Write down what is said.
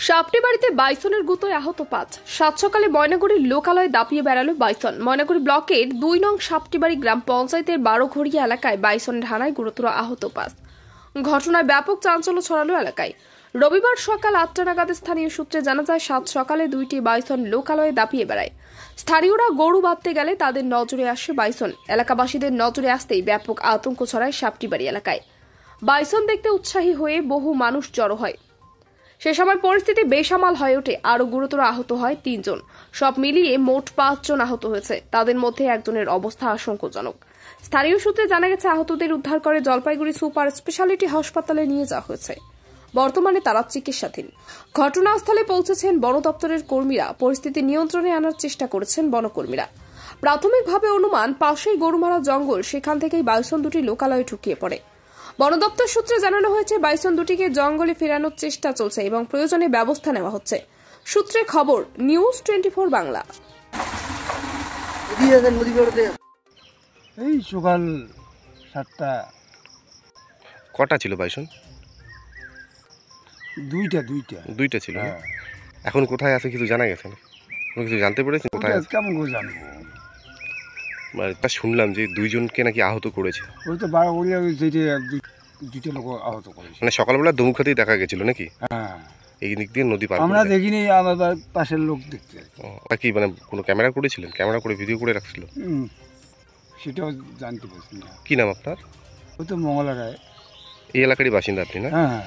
সাপটি বাড়িতে বাইসনের গুতোয় আহত ৫। সাত সকালে ময়নাগুড়ির লোকালয়ে দাপিয়ে বেড়ালো বাইসন। ময়নাগুড়ি ব্লকের ২ নং সাপটিবাড়ি গ্রাম পঞ্চায়েতের ১২ঘড়িয়া এলাকায় বাইসনের হানায় গুরুতর আহত ৫। ঘটনায় ব্যাপক চাঞ্চল্য ছড়ালো এলাকায়। রবিবার সকাল ৮টা নাগাদ স্থানীয় সূত্রে জানা যায়, সাত সকালে ২টি বাইসন লোকালয়ে দাপিয়ে বেড়ায়। স্থানীয়রা গরু বাঁধতে গেলে তাদের নজরে আসে বাইসন। এলাকাবাসীদের নজরে আসতেই ব্যাপক আতঙ্ক ছড়ায় সাপটিবাড়ি এলাকায়। বাইসন দেখতে উৎসাহী হয়ে বহু মানুষ জড়ো হয়। সে সময় পরিস্থিতি বেসামাল হয়ে ওঠে। আরো গুরুতর আহত হয় ৩ জন। সব মিলিয়ে মোট ৫ জন আহত হয়েছে। তাদের মধ্যে একজনের অবস্থা আশঙ্কাজনক। স্থানীয় সূত্রে জানা গেছে, আহতদের উদ্ধার করে জলপাইগুড়ি সুপার স্পেশালিটি হাসপাতালে নিয়ে যাওয়া হয়েছে। বর্তমানে তারা চিকিৎসাধীন। ঘটনাস্থলে পৌঁছেছেন বন দপ্তরের কর্মীরা। পরিস্থিতি নিয়ন্ত্রণে আনার চেষ্টা করেছেন বনকর্মীরা। প্রাথমিকভাবে অনুমান, পাশেই গরুমারা জঙ্গল, সেখান থেকেই বাইসন দুটি লোকালয়ে ঢুকিয়ে পড়ে। বন দপ্তর সূত্রে জানানো হয়েছে, বাইসন দুটিকে জঙ্গলে ফেরানোর চেষ্টা চলছে এবং প্রয়োজনে ব্যবস্থা নেওয়া হচ্ছে। সূত্রে খবর, নিউজ 24 বাংলা। এই সকাল 7টা। কটা ছিল বাইসন? দুইটা ছিল। এখন কোথায় আছে কিছু জানা গেছে না? কিছু জানতে পেরেছেন কোথায় আছে? কেমন করে জানবো? তা শুনলাম যে 2 জনকে নাকি আহত করেছে। ওই তো 12 দুইটা লোক আহত করেছে। মানে সকালবেলা দমুখাতেই দেখা গেছিল নাকি? হ্যাঁ, এই দিক দিয়ে নদী পার আমরা দেখিনি, আমার পাশের লোক দেখতে। কি মানে কোনো ক্যামেরা করেছিলেন? ক্যামেরা করে ভিডিও করে রাখছিল? সেটাও জানতে পারছি না। কি নাম আপনার? ওই তো মঙ্গলা রায়। এই এলাকারই বাসিন্দা আপনি না? হ্যাঁ।